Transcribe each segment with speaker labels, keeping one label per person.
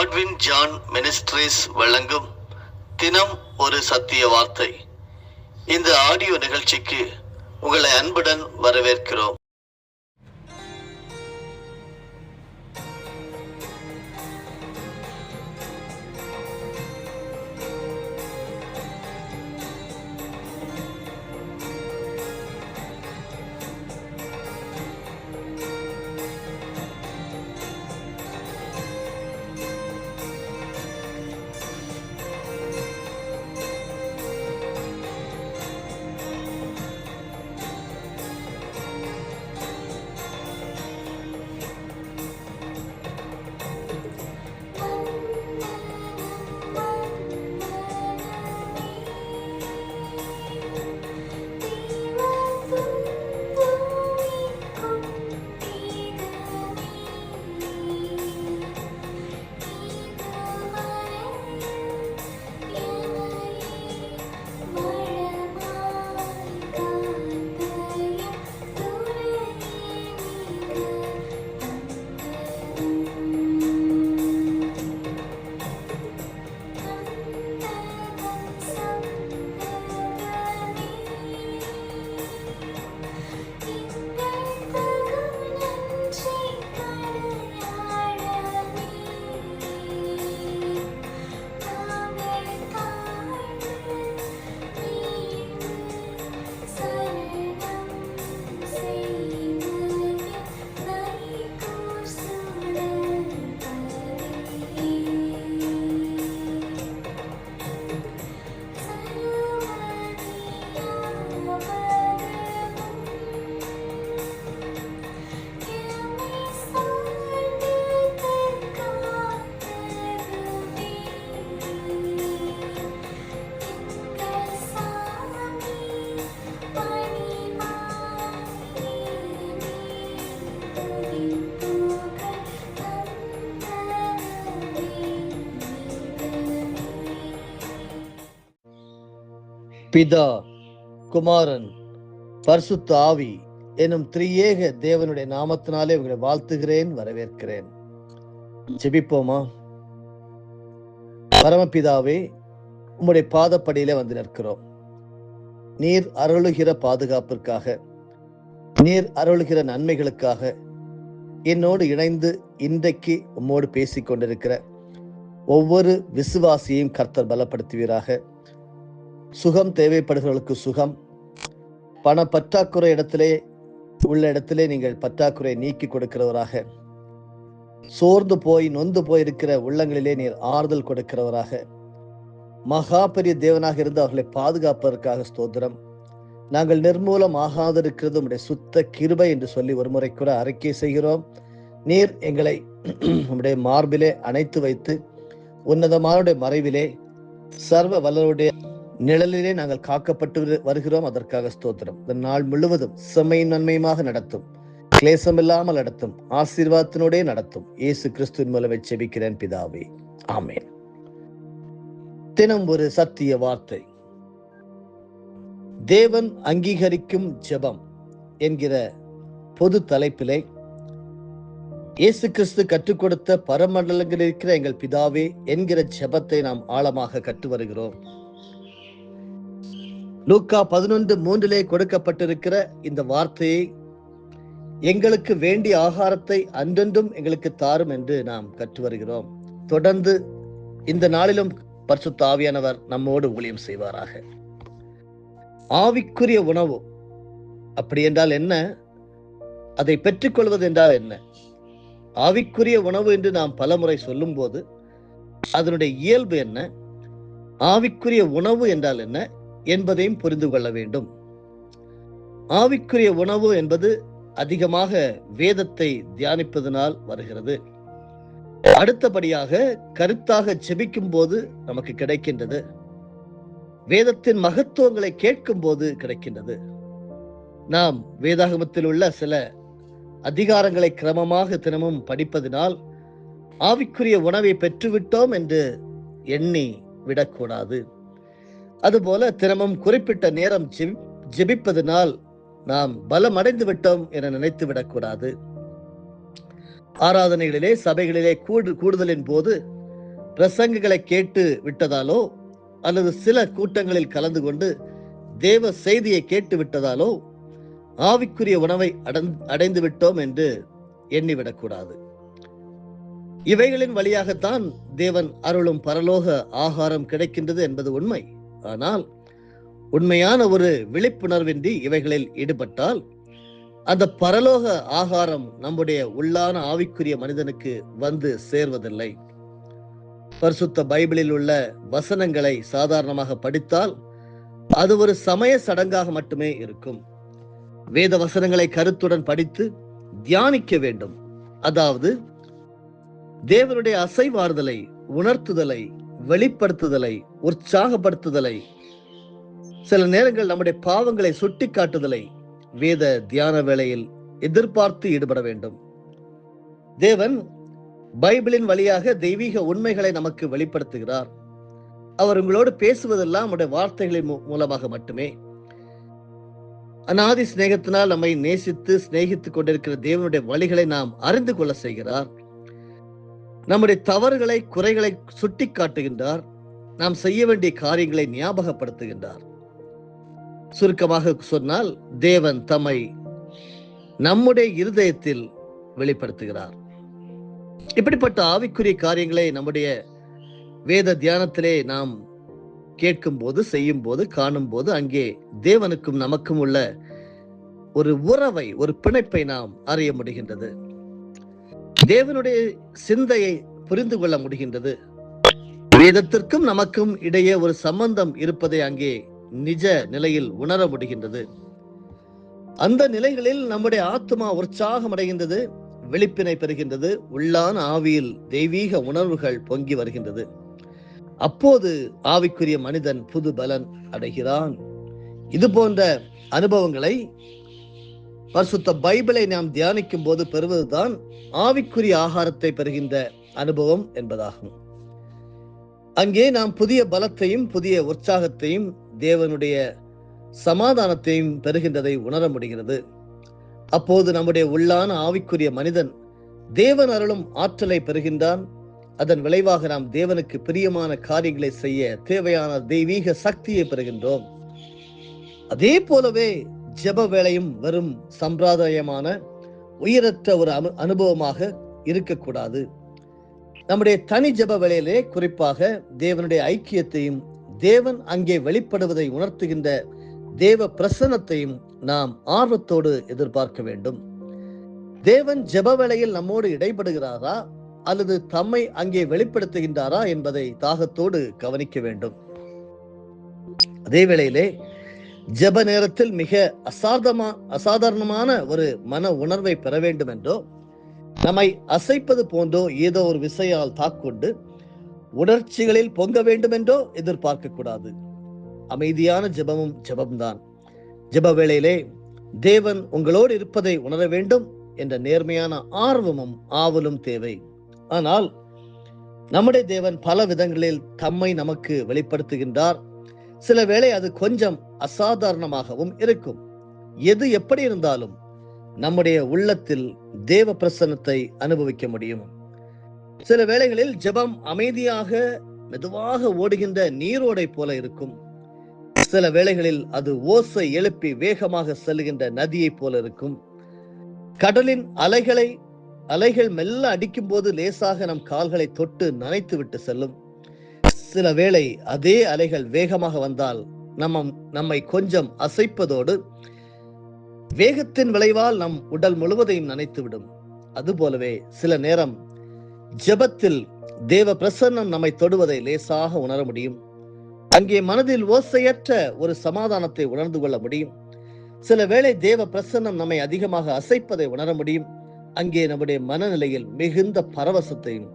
Speaker 1: Godwin John ministries வழங்கும் தினம் ஒரு சத்திய வார்த்தை. இந்த ஆடியோ நிகழ்ச்சிக்கு உங்களை அன்புடன் வரவேற்கிறோம்.
Speaker 2: பிதா, குமாரன், பரிசுத்த ஆவி எனும் திரியேக தேவனுடைய நாமத்தினாலே உங்களை வாழ்த்துகிறேன், வரவேற்கிறேன். ஜெபிப்போமா. பரமபிதாவே, உம்முடைய பாதப்படியில வந்து நிற்கிறோம். நீர் அருளுகிற பாதுகாப்பிற்காக, நீர் அருளுகிற நன்மைகளுக்காக என்னோடு இணைந்து இன்றைக்கு உம்மோடு பேசிக் கொண்டிருக்கிற ஒவ்வொரு விசுவாசியையும் கர்த்தர் பலப்படுத்துவீராக. சுகம் தேவைப்படுகிறவர்களுக்கு சுகம், பண பற்றாக்குறை உள்ள இடத்திலே நீங்கள் பற்றாக்குறை நீக்கி கொடுக்கிறவராக, சோர்ந்து போய் நொந்து போயிருக்கிற உள்ளங்களிலே நீர் ஆறுதல் கொடுக்கிறவராக, மகா பெரிய தேவனாக இருந்து அவர்களை பாதுகாப்பதற்காக ஸ்தோத்திரம். நாங்கள் நிர்மூலம் ஆகாதிருக்கிறது உம்முடைய சுத்த கிருபை என்று சொல்லி ஒரு முறை கூட அறிக்கை செய்கிறோம். நீர் எங்களை உம்முடைய மார்பிலே அணைத்து வைத்து உன்னதமானுடைய மறைவிலே சர்வ வல்லருடைய நிழலிலே நாங்கள் காக்கப்பட்டு வருகிறோம். அதற்காக ஸ்தோத்திரம். இந்த நாள் முழுவதும் செம்மையும் நன்மையுமாக நடத்தும், கிளேசம் இல்லாமல் நடத்தும், ஆசீர்வாதத்தினோடே நடத்தும். இயேசு கிறிஸ்துவின் மூலமே ஜெபிக்கிறேன் பிதாவே, ஆமென். தினம் ஒரு சத்திய வார்த்தை. தேவன் அங்கீகரிக்கும் ஜெபம் என்கிற பொது தலைப்பிலே இயேசு கிறிஸ்து கற்றுக் கொடுத்த பரமண்டலங்களில் இருக்கிற எங்கள் பிதாவே என்கிற ஜெபத்தை நாம் ஆழமாக கற்று வருகிறோம். லூக்கா 11:3 கொடுக்கப்பட்டிருக்கிற இந்த வார்த்தையை எங்களுக்கு வேண்டிய ஆகாரத்தை அன்றென்றும் எங்களுக்கு தாரும் என்று நாம் கற்று வருகிறோம். தொடர்ந்து இந்த நாளிலும் பரிசுத்த ஆவியானவர் நம்மோடு ஊழியம் செய்வாராக. ஆவிக்குரிய உணவு அப்படி என்றால் என்ன? அதை பெற்றுக்கொள்வது என்றால் என்ன? ஆவிக்குரிய உணவு என்று நாம் பலமுறை சொல்லும் போது அதனுடைய இயல்பு என்ன, ஆவிக்குரிய உணவு என்றால் என்ன என்பதையும் புரிந்து கொள்ள வேண்டும். ஆவிக்குரிய உணவு என்பது அதிகமாக வேதத்தை தியானிப்பதனால் வருகிறது. அடுத்தபடியாக கருத்தாக ஜெபிக்கும் போது நமக்கு கிடைக்கின்றது. வேதத்தின் மகத்துவங்களை கேட்கும் போது கிடைக்கின்றது. நாம் வேதாகமத்தில் உள்ள சில அதிகாரங்களை கிரமமாக தினமும் படிப்பதினால் ஆவிக்குரிய உணவை பெற்றுவிட்டோம் என்று எண்ணி விடக்கூடாது. அதுபோல தினமும் குறிப்பிட்ட நேரம் ஜெபிப்பதனால் நாம் பலம் அடைந்து விட்டோம் என நினைத்து விடக்கூடாது. ஆராதனைகளிலே சபைகளிலே கூடுதலின் போது பிரசங்கங்களை கேட்டு விட்டதாலோ அல்லது சில கூட்டங்களில் கலந்து கொண்டு தேவ செய்தியை கேட்டு விட்டதாலோ ஆவிக்குரிய உணவை அடைந்து விட்டோம் என்று எண்ணிவிடக்கூடாது. இவைகளின் வழியாகத்தான் தேவன் அருளும் பரலோக ஆகாரம் கிடைக்கின்றது என்பது உண்மை. ஆனால் உண்மையான ஒரு விழிப்புணர்வின்றி இவைகளில் ஈடுபட்டால் அந்த பரலோக ஆகாரம் நம்முடைய உள்ளான ஆவிக்குரிய மனிதனுக்கு வந்து சேர்வதில்லை. பரிசுத்த பைபிளில் உள்ள வசனங்களை சாதாரணமாக படித்தால் அது ஒரு சமய சடங்காக மட்டுமே இருக்கும். வேத வசனங்களை கருத்துடன் படித்து தியானிக்க வேண்டும். அதாவது தேவனுடைய அசைவாறுதலை, உணர்த்துதலை, வெளிப்படுத்துதலை, உற்சாகப்படுத்துதலை, சில நேரங்கள் நம்முடைய பாவங்களை சுட்டி காட்டுதலை வேத தியான வேளையில் எதிர்பார்த்து ஈடுபட வேண்டும். தேவன் பைபிளின் வழியாக தெய்வீக உண்மைகளை நமக்கு வெளிப்படுத்துகிறார். அவர் உங்களோடு பேசுவதெல்லாம் நம்முடைய வார்த்தைகளின் மூலமாக மட்டுமே. அநாதி சிநேகத்தினால் நம்மை நேசித்து சிநேகித்துக் கொண்டிருக்கிற தேவனுடைய வழிகளை நாம் அறிந்து கொள்ள செய்கிறார். நம்முடைய தவறுகளை, குறைகளை சுட்டி காட்டுகின்றார். நாம் செய்ய வேண்டிய காரியங்களை ஞாபகப்படுத்துகின்றார். சுருக்கமாக சொன்னால் தேவன் தம்மை நம்முடைய இருதயத்தில் வெளிப்படுத்துகிறார். இப்படிப்பட்ட ஆவிக்குரிய காரியங்களை நம்முடைய வேத தியானத்திலே நாம் கேட்கும் போது, செய்யும் போது, காணும் போது அங்கே தேவனுக்கும் நமக்கும் உள்ள ஒரு உறவை, ஒரு பிணைப்பை நாம் அறிய முடிகின்றது. தேவனுடைய சிந்தையை புரிந்து கொள்ள முடிகின்றது. வேதத்திற்கும் நமக்கும் இடையே ஒரு சம்பந்தம் இருப்பதை அங்கே நிஜ நிலையில் உணர முடிகின்றது. அந்த நிலைகளில் நம்முடைய ஆத்மா உற்சாகம் அடைகின்றது, விழிப்பினை பெறுகின்றது, உள்ளான ஆவியில் தெய்வீக உணர்வுகள் பொங்கி வருகின்றது. அப்போது ஆவிக்குரிய மனிதன் புது பலன் அடைகிறான். இது போன்ற அனுபவங்களை பரிசுத்த பைபிளை நாம் தியானிக்கும் போது பெறுவதுதான் ஆவிக்குரிய ஆகாரத்தை பெறுகின்ற அனுபவம் என்பதாகும். அங்கே நாம் புதிய பலத்தையும் புதிய உற்சாகத்தையும் தேவனுடைய சமாதானத்தையும் பெறுகின்றதை உணர முடிகிறது. அப்போது நம்முடைய உள்ளான ஆவிக்குரிய மனிதன் தேவன் அருளும் ஆற்றலை பெறுகின்றான். அதன் விளைவாக நாம் தேவனுக்கு பிரியமான காரியங்களை செய்ய தேவையான தெய்வீக சக்தியை பெறுகின்றோம். அதே போலவே ஜெப வேளையும் வெறும் சம்பிரதாயமான உயிரற்ற ஒரு அனுபவமாக இருக்கக்கூடாது. நம்முடைய தனி ஜெப வேளையிலே குறிப்பாக தேவனுடைய ஐக்கியத்தையும் தேவன் அங்கே வெளிப்படுவதை உணர்த்துகின்ற தேவ பிரசன்னத்தையும் நாம் ஆர்வத்தோடு எதிர்பார்க்க வேண்டும். தேவன் ஜெப வேளையில் நம்மோடு இடைபடுகிறாரா அல்லது தம்மை அங்கே வெளிப்படுத்துகின்றாரா என்பதை தாகத்தோடு கவனிக்க வேண்டும். அதே வேளையிலே ஜெப நேரத்தில் மிக அசாதாரணமான ஒரு மன உணர்வை பெற வேண்டும் என்றோ, நம்மை அசைப்பது போன்றோ ஏதோ ஒரு விசையால் தாக்கொண்டு உணர்ச்சிகளில் பொங்க வேண்டும் என்றோ எதிர்பார்க்க கூடாது. அமைதியான ஜெபமும் ஜெபம்தான். ஜெப வேளையிலே தேவன் உங்களோடு இருப்பதை உணர வேண்டும் என்ற நேர்மையான ஆர்வமும் ஆவலும் தேவை. ஆனால் நம்முடைய தேவன் பல விதங்களில் தம்மை நமக்கு வெளிப்படுத்துகின்றார். சில வேளை அது கொஞ்சம் அசாதாரணமாகவும் இருக்கும். எது எப்படி இருந்தாலும் நம்முடைய உள்ளத்தில் தேவ பிரசன்னத்தை அனுபவிக்க முடியும். சில வேளைகளில் ஜெபம் அமைதியாக மெதுவாக ஓடுகின்ற நீரோடை போல இருக்கும். சில வேளைகளில் அது ஓசை எழுப்பி வேகமாக செல்லுகின்ற நதியை போல இருக்கும். கடலின் அலைகள் மெல்ல அடிக்கும் போது லேசாக நம் கால்களை தொட்டு நனைத்து விட்டு செல்லும். சில வேளை அதே அலைகள் வேகமாக வந்தால் நம்மை கொஞ்சம் அசைப்பதோடு வேகத்தின் விளைவால் நம் உடல் முழுவதையும் நனைத்துவிடும். அதுபோலவே சில நேரம் ஜெபத்தில் தேவ பிரசன்னம் நம்மை தொடுவதை லேசாக உணர முடியும். அங்கே மனதில் ஓசையற்ற ஒரு சமாதானத்தை உணர்ந்து கொள்ள முடியும். சில வேளை தேவ பிரசன்னம் நம்மை அதிகமாக அசைப்பதை உணர முடியும். அங்கே நம்முடைய மனநிலையில் மிகுந்த பரவசத்தையும்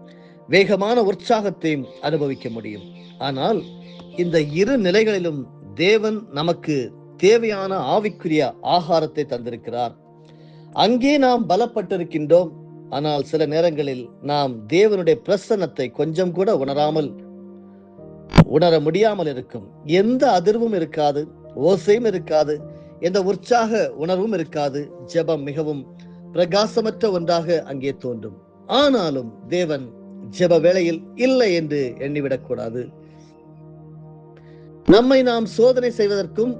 Speaker 2: வேகமான உற்சாகத்தையும் அனுபவிக்க முடியும். ஆனால் இந்த இரு நிலைகளிலும் தேவன் நமக்கு தேவையான ஆவிக்குரிய ஆகாரத்தை தந்திருக்கிறார். அங்கே நாம் பலப்பட்டிருக்கின்றோம். ஆனால் சில நேரங்களில் நாம் தேவனுடைய பிரசன்னத்தை கொஞ்சம் கூட உணர முடியாமல் இருக்கும். எந்த அதிர்வும் இருக்காது, ஓசையும் இருக்காது, எந்த உற்சாக உணர்வும் இருக்காது. ஜெபம் மிகவும் பிரகாசமற்ற ஒன்றாக அங்கே தோன்றும். ஆனாலும் தேவன் ஜெப வேளையில் இல்லை என்று எண்ணிவிடக்கூடாது. நம்மை நாம் சோதனை செய்வதற்கும்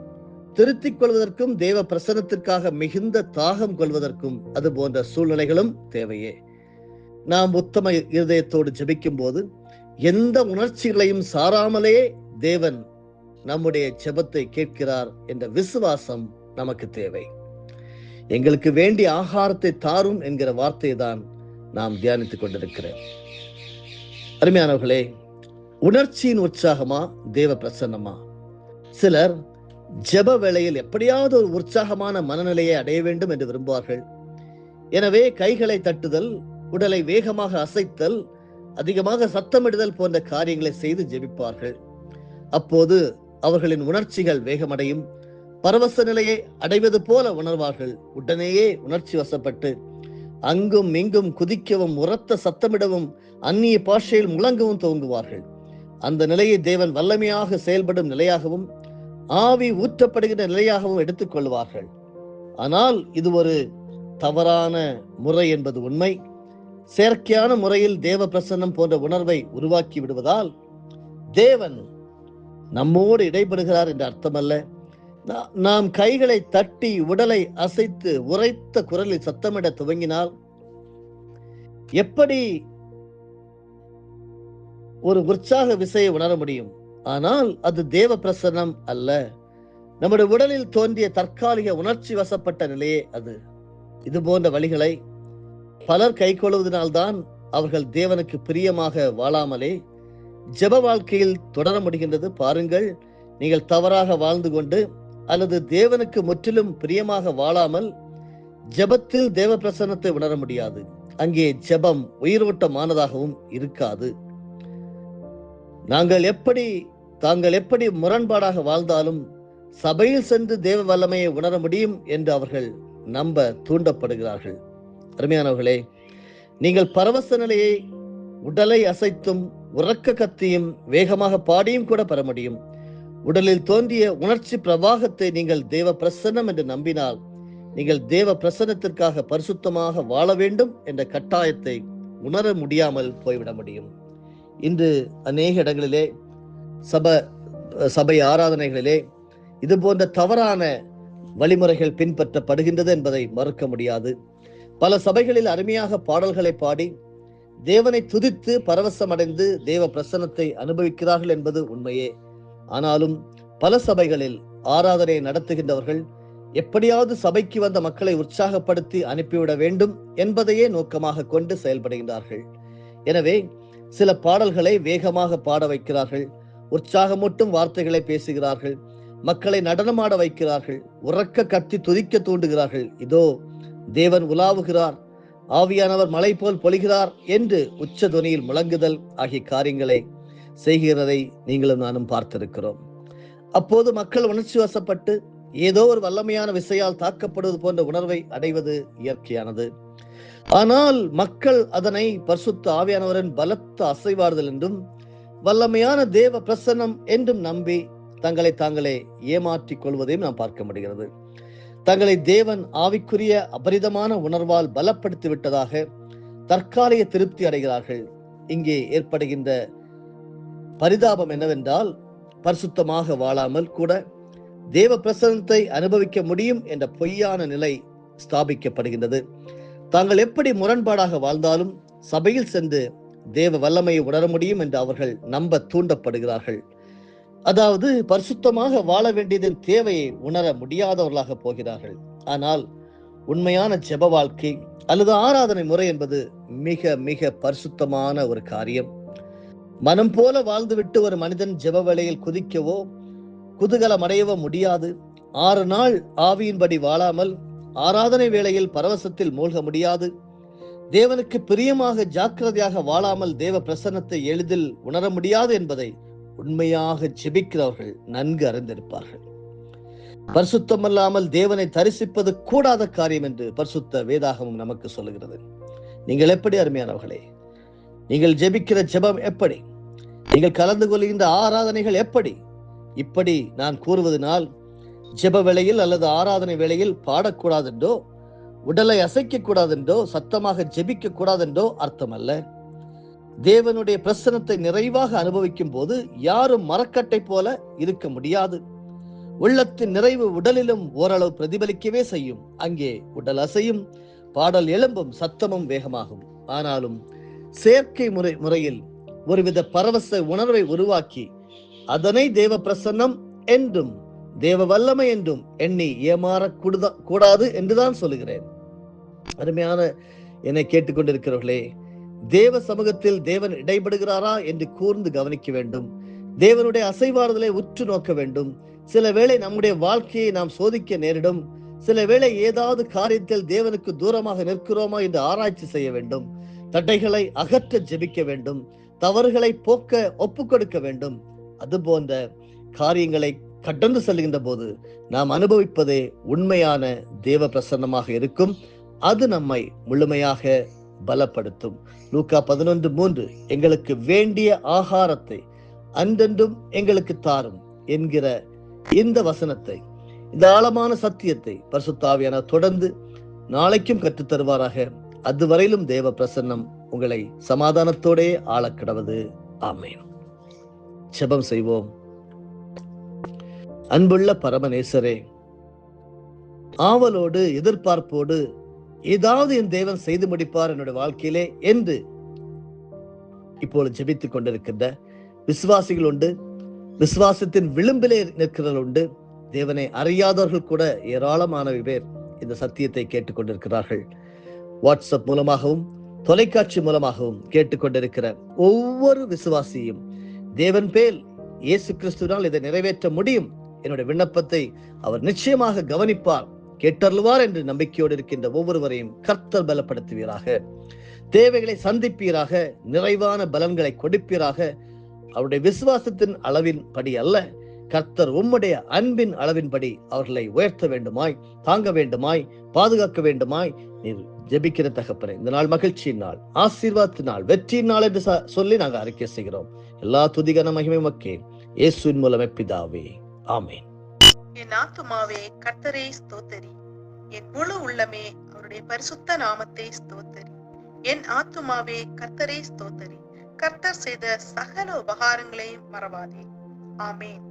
Speaker 2: திருத்திக் கொள்வதற்கும் தேவ பிரசன்னத்திற்காக மிகுந்த தாகம் கொள்வதற்கும் அது போன்ற சூழ்நிலைகளும் தேவையே. நாம் உத்தம இருதயத்தோடு ஜெபிக்கும் போது எந்த உணர்ச்சிகளையும் சாராமலே தேவன் நம்முடைய ஜெபத்தை கேட்கிறார் என்ற விசுவாசம் நமக்கு தேவை. எங்களுக்கு வேண்டிய ஆகாரத்தை தாரும் என்கிற வார்த்தையை தான் நாம் தியானித்துக் கொண்டிருக்கிறேன். அருமையானவர்களே, உணர்ச்சியின் உற்சாகமா தேவ பிரசன்னமா? சிலர் ஜெப வேளையில் எப்படியாவது ஒரு உற்சாகமான மனநிலையை அடைய வேண்டும் என்று விரும்புவார்கள். எனவே கைகளை தட்டுதல், உடலை வேகமாக அசைத்தல், அதிகமாக சத்தமிடுதல் போன்ற காரியங்களை செய்து ஜெபிப்பார்கள். அப்போது அவர்களின் உணர்ச்சிகள் வேகமடையும், பரவச நிலையை அடைவது போல உணர்வார்கள். உடனேயே உணர்ச்சி வசப்பட்டு அங்கும் இங்கும் குதிக்கவும், உரத்த சத்தமிடவும், அந்நிய பாஷையில் முழங்கவும் துவங்குவார்கள். அந்த நிலையை தேவன் வல்லமையாக செயல்படும் நிலையாகவும் ஆவி ஊற்றப்படுகிற நிலையாகவும் எடுத்துக் கொள்வார்கள். ஆனால் இது ஒரு தவறான முறை என்பது உண்மை. செயற்கையான முறையில் தேவ பிரசன்னம் போன்ற உணர்வை உருவாக்கி விடுவதால் தேவன் நம்மோடு இடைபடுகிறார் என்ற அர்த்தமல்ல. நாம் கைகளை தட்டி உடலை அசைத்து உரைத்த குரலில் சத்தமிட துவங்கினால் எப்படி ஒரு உற்சாக விசையை உணர முடியும்? ஆனால் அது தேவ பிரசன்னம் அல்ல. நம்முடைய உடலில் தோன்றிய தற்காலிக உணர்ச்சி வசப்பட்ட நிலையே அது. இது போன்ற வழிகளை பலர் கை கொள்வதனால்தான் அவர்கள் தேவனுக்கு பிரியமாக வாழாமலே ஜெப வாழ்க்கையில் தொடர முடிகின்றது. பாருங்கள், நீங்கள் தவறாக வாழ்ந்து கொண்டு அல்லது தேவனுக்கு முற்றிலும் பிரியமாக வாழாமல் ஜெபத்தில் தேவ பிரசன்னத்தை உணர முடியாது. அங்கே ஜெபம் உயிரோட்டமானதாகவும் இருக்காது. தாங்கள் எப்படி முரண்பாடாக வாழ்ந்தாலும் சபையில் சென்று தேவ வல்லமையை உணர முடியும் என்று அவர்கள் நம்ப தூண்டப்படுகிறார்கள். அருமையானவர்களே, நீங்கள் பரவச நிலையை உடலை அசைத்தும் உறக்க கத்தியும் வேகமாக பாடியும் கூட பெற முடியும். உடலில் தோன்றிய உணர்ச்சி பிரவாகத்தை நீங்கள் தேவ பிரசன்னம் என்று நம்பினால் நீங்கள் தேவ பிரசன்னத்திற்காக பரிசுத்தமாக வாழ வேண்டும் என்ற கட்டாயத்தை உணர முடியாமல் போய்விட முடியும். இன்று அநேக இடங்களிலே சபை ஆராதனைகளிலே இது போன்ற தவறான வழிமுறைகள் பின்பற்றப்படுகின்றது என்பதை மறுக்க முடியாது. பல சபைகளில் அருமையாக பாடல்களை பாடி தேவனை துதித்து பரவசம் அடைந்து தேவ பிரசன்னத்தை அனுபவிக்கிறார்கள் என்பது உண்மையே. ஆனாலும் பல சபைகளில் ஆராதனை நடத்துகின்றவர்கள் எப்படியாவது சபைக்கு வந்த மக்களை உற்சாகப்படுத்தி அனுப்பிவிட வேண்டும் என்பதையே நோக்கமாக கொண்டு செயல்படுகின்றார்கள். எனவே சில பாடல்களை வேகமாக பாட வைக்கிறார்கள், உற்சாகமூட்டும் வார்த்தைகளை பேசுகிறார்கள், மக்களை நடனமாட வைக்கிறார்கள், உறக்க கத்தி துதிக்க தூண்டுகிறார்கள். இதோ தேவன் உலாவுகிறார், ஆவியானவர் மலை போல் பொழிகிறார் என்று உச்ச துணியில் முழங்குதல் ஆகிய காரியங்களை செய்கிறதை நீங்களும் நானும் பார்த்திருக்கிறோம். அப்போது மக்கள் உணர்ச்சி வசப்பட்டு ஏதோ ஒரு வல்லமையான விசையால் தாக்கப்படுவது போன்ற உணர்வை அடைவது இயற்கையானது. ஆனால் மக்கள் அதனை பரிசுத்த ஆவியானவரின் பலத்த அசைவாறுதல் என்றும் வல்லமையான தேவ பிரசன்னம் என்றும் நம்பி தங்களை தாங்களே ஏமாற்றிக் கொள்வதையும் நாம் பார்க்க முடிகிறது. தங்களை தேவன் ஆவிக்குரிய அபரிதமான உணர்வால் பலப்படுத்தி விட்டதாக தற்காலிக திருப்தி அடைகிறார்கள். இங்கே ஏற்படுகின்ற பரிதாபம் என்னவென்றால், பரிசுத்தமாக வாழாமல் கூட தேவ பிரசன்னத்தை அனுபவிக்க முடியும் என்ற பொய்யான நிலை ஸ்தாபிக்கப்படுகின்றது. தாங்கள் எப்படி முரண்பாடாக வாழ்ந்தாலும் சபையில் சென்று தேவ வல்லமையை உணர முடியும் என்று அவர்கள் நம்ப தூண்டப்படுகிறார்கள். அதாவது பரிசுத்தமாக வாழ வேண்டியதன் தேவையை உணர முடியாதவர்களாக போகிறார்கள். ஆனால் உண்மையான ஜெப வாழ்க்கை அல்லது ஆராதனை முறை என்பது மிக மிக பரிசுத்தமான ஒரு காரியம். மனம் போல வாழ்ந்துவிட்டு ஒரு மனிதன் ஜெப வேளையில் குதிக்கவோ குதூகலம் அடையவோ முடியாது. 6 நாள் ஆவியின்படி வாழாமல் ஆராதனை வேளையில் பரவசத்தில் மூழ்க முடியாது. தேவனுக்கு பிரியமாக ஜாக்கிரதையாக வாழாமல் தேவ பிரசன்னத்தை எளிதில் உணர முடியாது என்பதை உண்மையாக ஜெபிக்கிறவர்கள் நன்கு அறிந்திருப்பார்கள். பரிசுத்தமல்லாமல் தேவனை தரிசிப்பது கூடாத காரியம் என்று பரிசுத்த வேதாகமும் நமக்கு சொல்லுகிறது. நீங்கள் எப்படி அருமையானவர்களே? நீங்கள் ஜெபிக்கிற ஜெபம் எப்படி? நீங்கள் கலந்து கொள்கின்ற ஆராதனைகள் எப்படி? இப்படி நான் கூறுவதனால் ஜெப வேளையில் அல்லது ஆராதனை வேளையில் பாடக்கூடாதென்றோ, உடலை அசைக்க கூடாதென்றோ, சத்தமாக ஜெபிக்க கூடாதென்றோ அர்த்தம் அல்ல. தேவனுடைய பிரசன்னத்தை நிறைவாக அனுபவிக்கும் போது யாரும் மரக்கட்டை போல இருக்க முடியாது. உள்ளத்தின் நிறைவு உடலிலும் ஓரளவு பிரதிபலிக்கவே செய்யும். அங்கே உடல் அசையும், பாடல் எழும்பும், சத்தமும் வேகமாகும். ஆனாலும் செயற்கை முறையில் ஒருவித பரவச உணர்வை உருவாக்கி அதனை தேவ பிரசன்னம் என்றும் தேவ வல்லமை என்றும் எண்ணி ஏமாறக்கூடாது என்றுதான் சொல்லுகிறேன். அருமையான என்னை கேட்டுக்கொண்டிருக்கிறவர்களே, தேவ சமூகத்தில் தேவன் இடைபடுகிறாரா என்று கூர்ந்து கவனிக்க வேண்டும். தேவனுடைய அசைவாறுதலை உற்று நோக்க வேண்டும். சில வேளை நம்முடைய வாழ்க்கையை நாம் சோதிக்க நேரிடும். சில வேளை ஏதாவது காரியத்தில் தேவனுக்கு தூரமாக நிற்கிறோமா என்று ஆராய்ச்சி செய்ய வேண்டும். தடைகளை அகற்ற ஜெபிக்க வேண்டும். தவறுகளை போக்க ஒப்பு கொடுக்க வேண்டும். அது போன்ற காரியங்களை கடந்து செல்கின்ற போது நாம் அனுபவிப்பதே உண்மையான தேவ பிரசன்னமாக இருக்கும். அது நம்மை முழுமையாக பலப்படுத்தும். லூக்கா 11:3 எங்களுக்கு வேண்டிய ஆகாரத்தை அன்றென்றும் எங்களுக்கு தாரும் என்கிற இந்த வசனத்தை, இந்த ஆழமான சத்தியத்தை பரிசுத்த ஆவியானவர் தொடர்ந்து நாளைக்கும் கற்றுத் தருவாராக. அதுவரையிலும் தேவ பிரசன்னம் உங்களை சமாதானத்தோடே ஆளக்கிடவது. ஆமேன். ஜெபம் செய்வோம். அன்புள்ள பரமநேசரே, ஆவலோடு எதிர்பார்ப்போடு ஏதாவது என் தேவன் செய்து முடிப்பார் என்னுடைய வாழ்க்கையிலே என்று இப்பொழுது ஜெபித்துக் கொண்டிருக்கின்ற விசுவாசிகள் உண்டு. விசுவாசத்தின் விளிம்பிலே நிற்கிறவர்கள் உண்டு. தேவனை அறியாதவர்கள் கூட ஏராளமான பேர் இந்த சத்தியத்தை கேட்டுக்கொண்டிருக்கிறார்கள். வாட்ஸ்அப் மூலமாகவும் தொலைக்காட்சி மூலமாகவும் கேட்டுக்கொண்டிருக்கிற ஒவ்வொரு விசுவாசியும் தேவன் பேல் இயேசு கிறிஸ்துவினால் இதை நிறைவேற்ற முடியும், என்னுடைய விண்ணப்பத்தை அவர் நிச்சயமாக கவனிப்பார், கேட்டருள்வார் என்று நம்பிக்கையோடு இருக்கின்ற ஒவ்வொருவரையும் கர்த்தர் பலப்படுத்துவீராக. தேவைகளை சந்திப்பீராக. நிறைவான பலன்களை கொடுப்பீராக. அவருடைய விசுவாசத்தின் அளவின் படி அல்ல, கர்த்தர் உம்முடைய அன்பின் அளவின்படி அவர்களை உயர்த்த வேண்டுமாய், தாங்க வேண்டுமாய், பாதுகாக்க வேண்டுமாய் நீர் ஜெபிக்கிற தகப்பனே, இந்த நாள் மகிழ்ச்சியின் நாள், ஆசீர்வாதத்தின் நாள், வெற்றியின் நாள் என்று சொல்லி நாங்கள் அறிக்கை செய்கிறோம். எல்லா துதிகன மகிமை மக்கே இயேசுவின் மூலமே பிதாவே. ஆமேன்.
Speaker 3: என் ஆத்துமாவே கர்த்தரை ஸ்தோத்தரி, என் முழு உள்ளமே அவருடைய பரிசுத்த நாமத்தை ஸ்தோத்தரி. என் ஆத்துமாவே கர்த்தரை ஸ்தோத்தரி, கர்த்தர் செய்த சகல உபகாரங்களையும் மறவாதே. ஆமேன்.